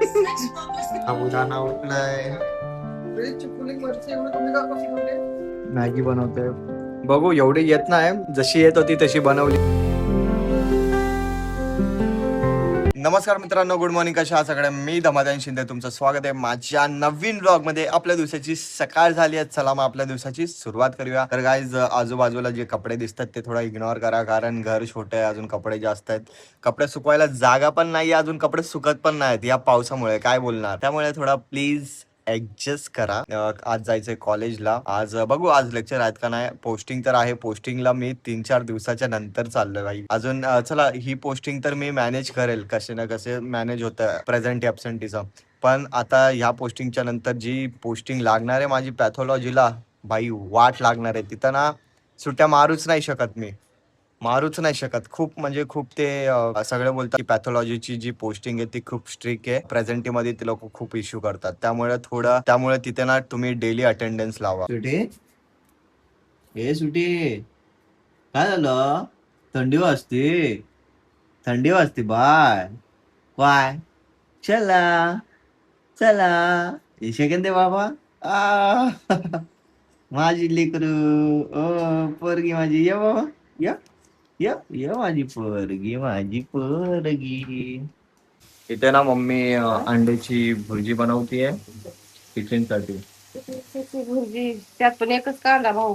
साबुदाणा उठलाय. Maggi बनवते. बघू, एवढी येत नाही, जशी येत होती तशी बनवली. नमस्कार मित्रांनो, गुड मॉर्निंग. कशा आहात सगळ्या? मी धमादान शिंदे, तुमचं स्वागत आहे माझ्या नवीन ब्लॉग मध्ये. आपल्या दिवसाची सकाळ झाली आहे, चला मग आपल्या दिवसाची सुरुवात करूया. तर गाईज, आजूबाजूला जे कपडे दिसतात ते थोडा इग्नोर करा, कारण घर छोटे आहे, अजून कपडे जास्त आहेत. कपडे सुकवायला जागा पण नाही, अजून कपडे सुकत पण नाहीत या पावसामुळे. काय बोलणार, त्यामुळे थोडा प्लीज ऍडजस्ट करा. आज जायचंय कॉलेजला. आज बघू आज लेक्चर आहेत का नाही. पोस्टिंग तर आहे, पोस्टिंगला मी 3-4 दिवसाच्या नंतर चाललोय भाई. अजून चला, ही पोस्टिंग तर मी मॅनेज करेल, कसे ना कसे मॅनेज होतं प्रेझेंट ॲब्सेंटीचं. पण आता ह्या पोस्टिंगच्या नंतर जी पोस्टिंग लागणार आहे माझी पॅथॉलॉजीला, भाई वाट लागणार आहे. तिथं ना सुट्ट्या मारूच नाही शकत मी, मारूच नाही शकत. खूप म्हणजे खूप ते सगळे बोलतात की पॅथॉलॉजीची जी पोस्टिंग आहे ती खूप स्ट्रिक्ट आहे. प्रेझेंटीमध्ये ते लोक खूप इश्यू करतात. त्यामुळे तिथे ना तुम्ही डेली अटेंडन्स लावा. सुटे हे सुटे काय झालं? थंडी वाजते, थंडी वाजते बाय बाय. चला चला, सेकंद दे बाबा. आ माझी लेकरू, ओ पोरगी माझी, ये बाबा, या या या माझी पोरगी, माझी पोरगी. इथे ना मम्मी अंड्याची भुर्जी बनवतीये टिफिन साठी. भुर्जी त्यात पण एकच कांदा भाऊ.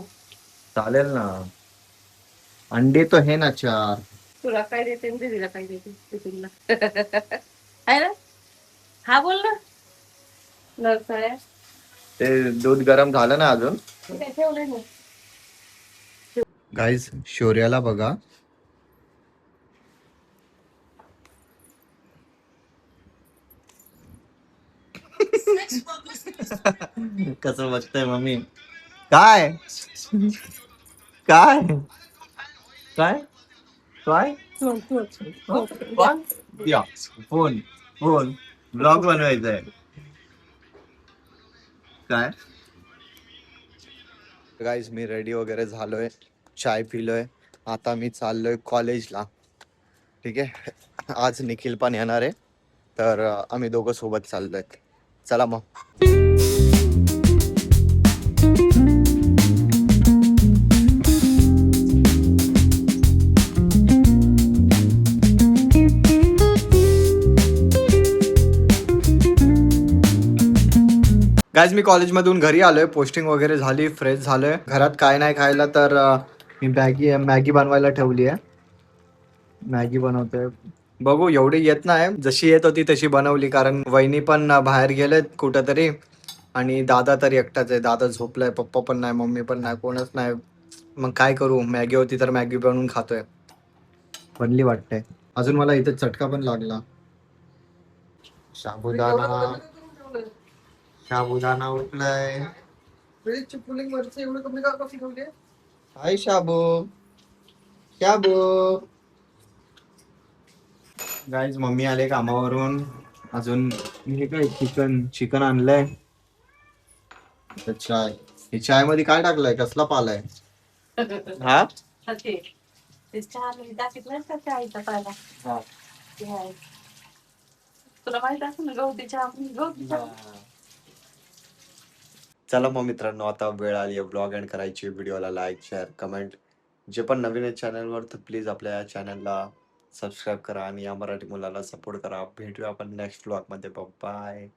चालेल ना, अंडे तो है ना 4. तुला काय देते आणि दीदीला काय देते टिफिनला? आहे ना? हा बोल ना. नरसाळ्या ते दूध गरम झालं ना अजून. ते ठेवलंय ना. गाईज, शौर्याला बघा. कसं बघतंय मम्मी. काय काय काय काय या फोन फोन ब्लॉग बनवायचा आहे काय. गाईज, मी रेडी वगैरे झालोय, चाय पिलोय. आता मी चाललोय कॉलेजला. ठीक आहे, आज निखिल पण येणार आहे, तर आम्ही दोघं सोबत चाललोय. चला मग. गाईज, मी कॉलेजमधून घरी आलोय, पोस्टिंग वगैरे झाली, फ्रेश झालोय. घरात काय नाही खायला, तर मी मॅगी बनवायला ठेवली आहे. मॅगी बनवतोय. बघू, एवढी येत नाही, जशी येत होती तशी बनवली, कारण वहिनी पण बाहेर गेलेत कुठंतरी, आणि दादा तर एकटाच आहे. दादा झोपलाय, पप्पा पण नाही, मम्मी पण नाही, कोणच नाही. मग काय करू, मॅगी होती तर मॅगी बनवून खातोय. बनली वाटते. अजून मला इथे चटका पण लागला. साबुदाणा साबुदाणा उठलाय. हाय शाबू, शाबू. गाईज, मम्मी आले कामावरून. अजून हे काय, चिकन आणलंय. आता चाय. हे चाय मध्ये काय टाकलंय, कसला पालाय हा? तुला माहित असेल ना, गवती चहा. चला मग मित्रांनो, आता वेळ आली आहे ब्लॉग एंड करायची. व्हिडिओला लाईक, शेअर, कमेंट. जे पण नवीन आहे चॅनलवर, तर प्लीज आपल्या या चॅनलला सबस्क्राईब करा आणि या मराठी मुलाला सपोर्ट करा. भेटूया आपण नेक्स्ट ब्लॉग मध्ये. बाय.